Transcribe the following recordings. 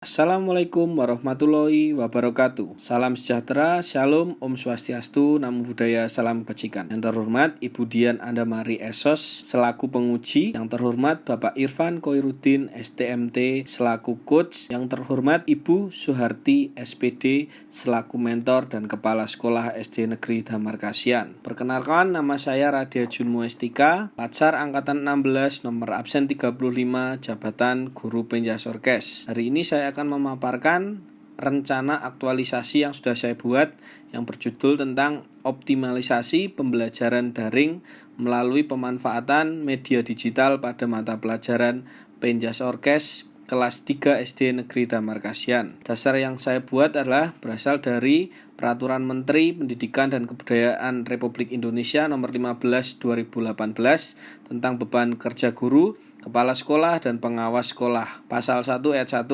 Assalamualaikum warahmatullahi wabarakatuh. Salam sejahtera, shalom, om swastiastu, namo buddhaya, salam kebajikan. Yang terhormat Ibu Dian Andamari Esos selaku penguji. Yang terhormat Bapak Irfan Koirudin STMT selaku coach. Yang terhormat Ibu Suharti SPD selaku mentor dan kepala sekolah SD Negeri Damar Kasihan. Perkenalkan, nama saya Radia Junmo Estika, Latsar angkatan 16, nomor absen 35, jabatan guru Penjas Orkes. Hari ini saya akan memaparkan rencana aktualisasi yang sudah saya buat yang berjudul tentang optimalisasi pembelajaran daring melalui pemanfaatan media digital pada mata pelajaran Penjas Orkes kelas 3 SD Negeri Damar Kasihan. Dasar yang saya buat adalah berasal dari Peraturan Menteri Pendidikan dan Kebudayaan Republik Indonesia nomor 15 2018 tentang beban kerja guru, kepala sekolah, dan pengawas sekolah. Pasal 1 ayat 1.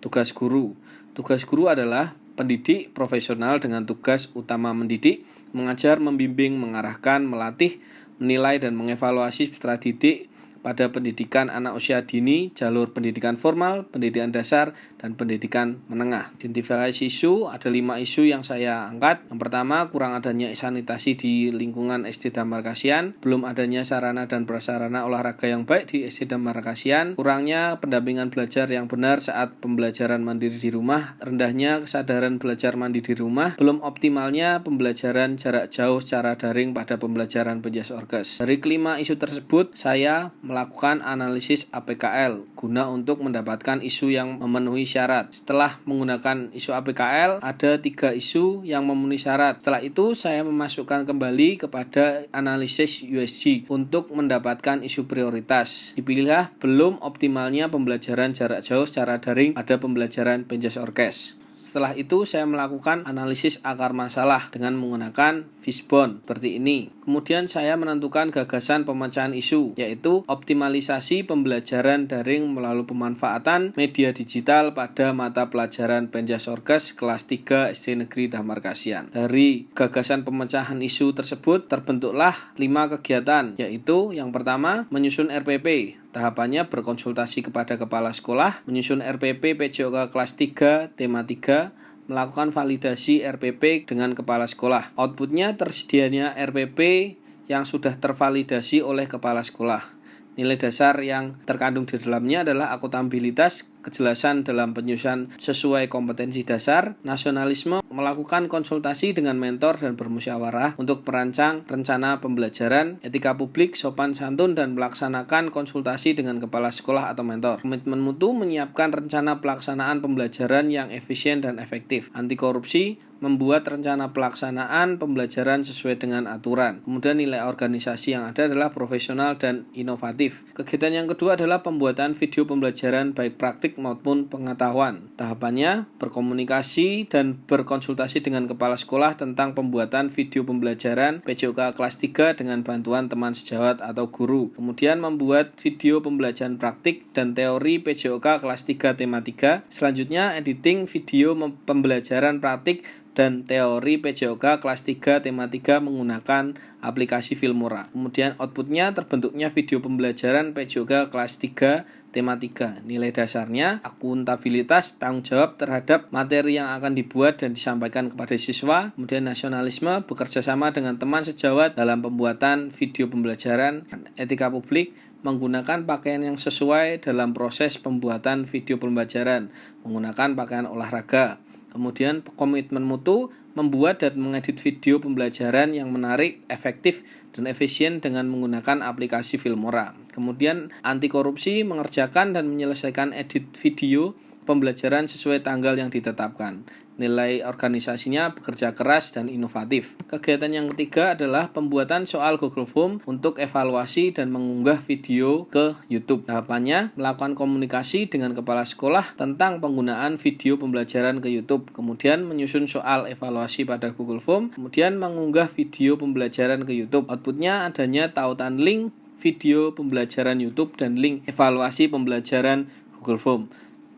Tugas guru. Tugas guru adalah pendidik profesional dengan tugas utama mendidik, mengajar, membimbing, mengarahkan, melatih, menilai, dan mengevaluasi peserta didik pada pendidikan anak usia dini, jalur pendidikan formal, pendidikan dasar, dan pendidikan menengah. Identifikasi isu, ada 5 isu yang saya angkat. Yang pertama, kurang adanya sanitasi di lingkungan SD Damar Kasihan, belum adanya sarana dan prasarana olahraga yang baik di SD Damar Kasihan, kurangnya pendampingan belajar yang benar saat pembelajaran mandiri di rumah, rendahnya kesadaran belajar mandiri di rumah, belum optimalnya pembelajaran jarak jauh secara daring pada pembelajaran Penjas Orkes. Dari kelima isu tersebut, saya melakukan analisis APKL guna untuk mendapatkan isu yang memenuhi syarat. Setelah menggunakan isu APKL, ada 3 isu yang memenuhi syarat. Setelah itu, saya memasukkan kembali kepada analisis USG untuk mendapatkan isu prioritas. Dipilihlah belum optimalnya pembelajaran jarak jauh secara daring pada pembelajaran Penjas Orkes. Setelah itu saya melakukan analisis akar masalah dengan menggunakan fishbone seperti ini. Kemudian saya menentukan gagasan pemecahan isu, yaitu optimalisasi pembelajaran daring melalui pemanfaatan media digital pada mata pelajaran Penjas Orkes kelas 3 SD Negeri Damar Kasihan. Dari gagasan pemecahan isu tersebut terbentuklah 5 kegiatan, yaitu yang pertama menyusun RPP. Tahapannya berkonsultasi kepada kepala sekolah, menyusun RPP PJOK kelas 3 tema 3, melakukan validasi RPP dengan kepala sekolah. Outputnya tersedianya RPP yang sudah tervalidasi oleh kepala sekolah. Nilai dasar yang terkandung di dalamnya adalah akuntabilitas, kejelasan dalam penyusunan sesuai kompetensi dasar, nasionalisme, melakukan konsultasi dengan mentor dan bermusyawarah untuk merancang rencana pembelajaran, etika publik, sopan santun, dan melaksanakan konsultasi dengan kepala sekolah atau mentor. Komitmen mutu, menyiapkan rencana pelaksanaan pembelajaran yang efisien dan efektif. Anti korupsi, membuat rencana pelaksanaan pembelajaran sesuai dengan aturan. Kemudian nilai organisasi yang ada adalah profesional dan inovatif. Kegiatan yang kedua adalah pembuatan video pembelajaran baik praktik maupun pengetahuan. Tahapannya berkomunikasi dan berkonsultasi dengan kepala sekolah tentang pembuatan video pembelajaran PJOK kelas 3 dengan bantuan teman sejawat atau guru. Kemudian membuat video pembelajaran praktik dan teori PJOK kelas 3 tema 3. Selanjutnya editing video pembelajaran praktik dan teori PJOK kelas 3 tema 3 menggunakan aplikasi Filmora. Kemudian outputnya terbentuknya video pembelajaran PJOK kelas 3 tema 3. Nilai dasarnya akuntabilitas, tanggung jawab terhadap materi yang akan dibuat dan disampaikan kepada siswa. Kemudian nasionalisme, bekerja sama dengan teman sejawat dalam pembuatan video pembelajaran. Etika publik, menggunakan pakaian yang sesuai dalam proses pembuatan video pembelajaran, menggunakan pakaian olahraga. Kemudian komitmen mutu, membuat dan mengedit video pembelajaran yang menarik, efektif, dan efisien dengan menggunakan aplikasi Filmora. Kemudian anti korupsi, mengerjakan dan menyelesaikan edit video pembelajaran sesuai tanggal yang ditetapkan. Nilai organisasinya bekerja keras dan inovatif. Kegiatan yang ketiga adalah pembuatan soal Google Form untuk evaluasi dan mengunggah video ke YouTube. Tahapannya melakukan komunikasi dengan kepala sekolah tentang penggunaan video pembelajaran ke YouTube. Kemudian menyusun soal evaluasi pada Google Form. Kemudian mengunggah video pembelajaran ke YouTube. Outputnya adanya tautan link video pembelajaran YouTube dan link evaluasi pembelajaran Google Form.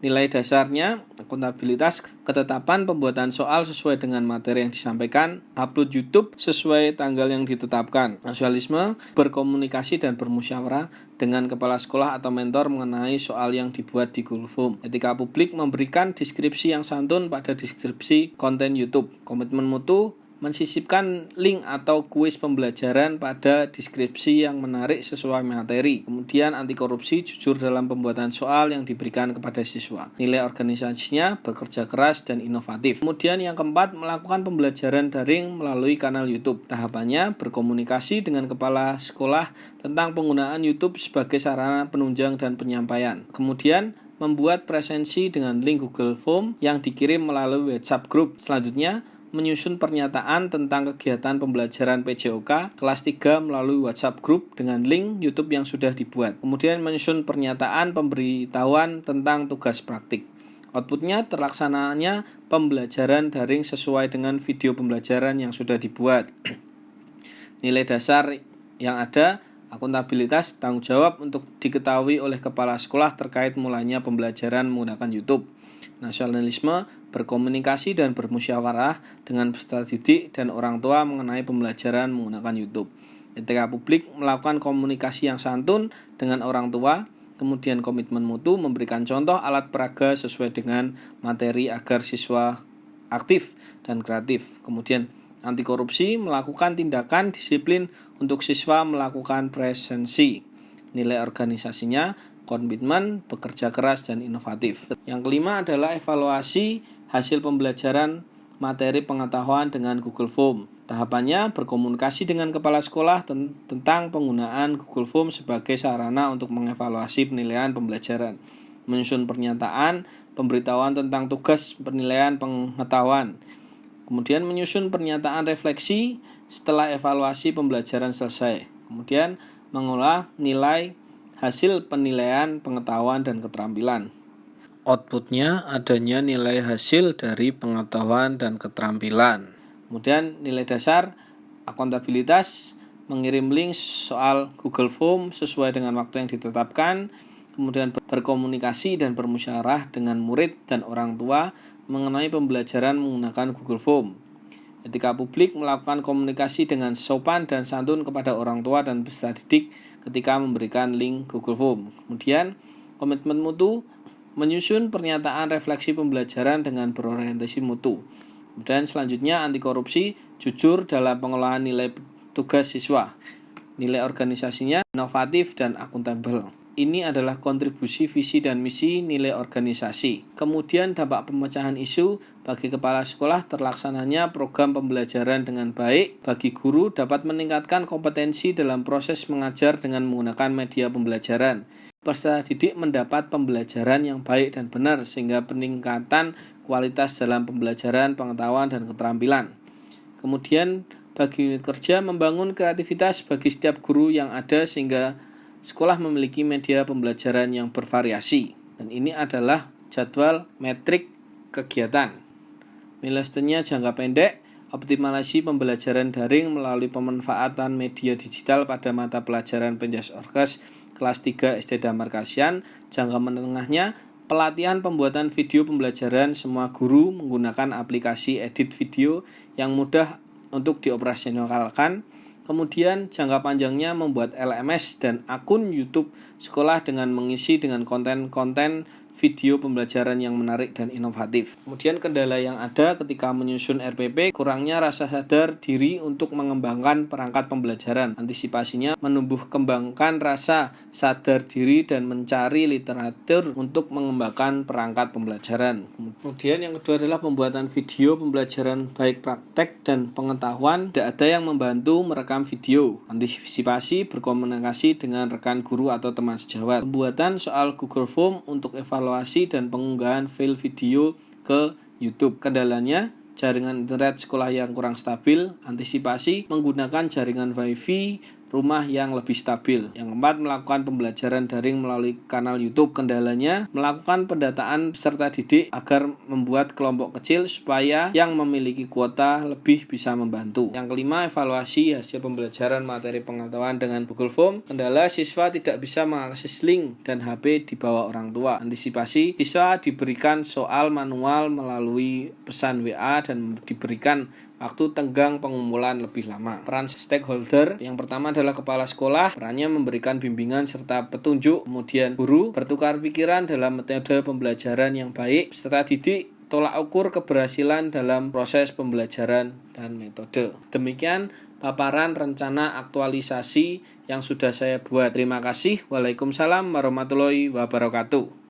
Nilai dasarnya akuntabilitas, ketetapan pembuatan soal sesuai dengan materi yang disampaikan, upload YouTube sesuai tanggal yang ditetapkan. Nasionalisme, berkomunikasi dan bermusyawarah dengan kepala sekolah atau mentor mengenai soal yang dibuat di Google Form. Etika publik, memberikan deskripsi yang santun pada deskripsi konten YouTube. Komitmen mutu, mensisipkan link atau kuis pembelajaran pada deskripsi yang menarik sesuai materi. Kemudian anti korupsi, jujur dalam pembuatan soal yang diberikan kepada siswa. Nilai organisasinya, bekerja keras dan inovatif. Kemudian yang keempat, melakukan pembelajaran daring melalui kanal YouTube. Tahapannya, berkomunikasi dengan kepala sekolah tentang penggunaan YouTube sebagai sarana penunjang dan penyampaian. Kemudian membuat presensi dengan link Google Form yang dikirim melalui WhatsApp group. Selanjutnya, menyusun pernyataan tentang kegiatan pembelajaran PJOK kelas 3 melalui WhatsApp group dengan link YouTube yang sudah dibuat. Kemudian menyusun pernyataan pemberitahuan tentang tugas praktik. Outputnya terlaksananya pembelajaran daring sesuai dengan video pembelajaran yang sudah dibuat. Nilai dasar yang ada, akuntabilitas, tanggung jawab untuk diketahui oleh kepala sekolah terkait mulainya pembelajaran menggunakan YouTube. Nasionalisme, berkomunikasi dan bermusyawarah dengan peserta didik dan orang tua mengenai pembelajaran menggunakan YouTube. Etika publik, melakukan komunikasi yang santun dengan orang tua. Kemudian komitmen mutu, memberikan contoh alat peraga sesuai dengan materi agar siswa aktif dan kreatif. Kemudian anti korupsi, melakukan tindakan disiplin untuk siswa melakukan presensi. Nilai organisasinya, komitmen, bekerja keras, dan inovatif. Yang kelima adalah evaluasi hasil pembelajaran materi pengetahuan dengan Google Form. Tahapannya, berkomunikasi dengan kepala sekolah tentang penggunaan Google Form sebagai sarana untuk mengevaluasi penilaian pembelajaran. Menyusun pernyataan, pemberitahuan tentang tugas penilaian pengetahuan. Kemudian menyusun pernyataan refleksi setelah evaluasi pembelajaran selesai. Kemudian mengolah nilai hasil penilaian pengetahuan dan keterampilan. Outputnya adanya nilai hasil dari pengetahuan dan keterampilan. Kemudian nilai dasar akuntabilitas, mengirim link soal Google Form sesuai dengan waktu yang ditetapkan. Kemudian berkomunikasi dan bermusyawarah dengan murid dan orang tua mengenai pembelajaran menggunakan Google Form. Etika publik, melakukan komunikasi dengan sopan dan santun kepada orang tua dan peserta didik ketika memberikan link Google Form. Kemudian komitmen mutu, menyusun pernyataan refleksi pembelajaran dengan berorientasi mutu. Kemudian selanjutnya anti korupsi, jujur dalam pengelolaan nilai tugas siswa. Nilai organisasinya inovatif dan akuntabel. Ini adalah kontribusi visi dan misi nilai organisasi. Kemudian dampak pemecahan isu bagi kepala sekolah, terlaksananya program pembelajaran dengan baik bagi guru dapat meningkatkan kompetensi dalam proses mengajar dengan menggunakan media pembelajaran. Peserta didik mendapat pembelajaran yang baik dan benar sehingga peningkatan kualitas dalam pembelajaran, pengetahuan, dan keterampilan. Kemudian bagi unit kerja, membangun kreativitas bagi setiap guru yang ada sehingga sekolah memiliki media pembelajaran yang bervariasi. Dan ini adalah jadwal metrik kegiatan. Milestonya jangka pendek, optimalisasi pembelajaran daring melalui pemanfaatan media digital pada mata pelajaran Penjas Orkes kelas 3 SD Damar Kasihan. Jangka menengahnya, pelatihan pembuatan video pembelajaran semua guru menggunakan aplikasi edit video yang mudah untuk dioperasionalkan. Kemudian jangka panjangnya membuat LMS dan akun YouTube sekolah dengan mengisi dengan konten-konten video pembelajaran yang menarik dan inovatif. Kemudian kendala yang ada ketika menyusun RPP, kurangnya rasa sadar diri untuk mengembangkan perangkat pembelajaran. Antisipasinya menumbuh kembangkan rasa sadar diri dan mencari literatur untuk mengembangkan perangkat pembelajaran. Kemudian yang kedua adalah pembuatan video pembelajaran baik praktek dan pengetahuan. Tidak ada yang membantu merekam video. Antisipasi berkomunikasi dengan rekan guru atau teman sejawat. Pembuatan soal Google Form untuk evaluasi dan pengunggahan file video ke YouTube. Kendalanya, jaringan internet sekolah yang kurang stabil. Antisipasi, menggunakan jaringan Wi-Fi rumah yang lebih stabil. Yang keempat, melakukan pembelajaran daring melalui kanal YouTube. Kendalanya, melakukan pendataan peserta didik agar membuat kelompok kecil supaya yang memiliki kuota lebih bisa membantu. Yang kelima, evaluasi hasil pembelajaran materi pengetahuan dengan Google Form. Kendala, siswa tidak bisa mengakses link dan HP di bawah orang tua. Antisipasi, siswa diberikan soal manual melalui pesan WA dan diberikan waktu tenggang pengumpulan lebih lama. Peran stakeholder, yang pertama adalah kepala sekolah, perannya memberikan bimbingan serta petunjuk. Kemudian guru bertukar pikiran dalam metode pembelajaran yang baik. Peserta didik tolak ukur keberhasilan dalam proses pembelajaran dan metode. Demikian paparan rencana aktualisasi yang sudah saya buat. Terima kasih. Waalaikumsalam warahmatullahi wabarakatuh.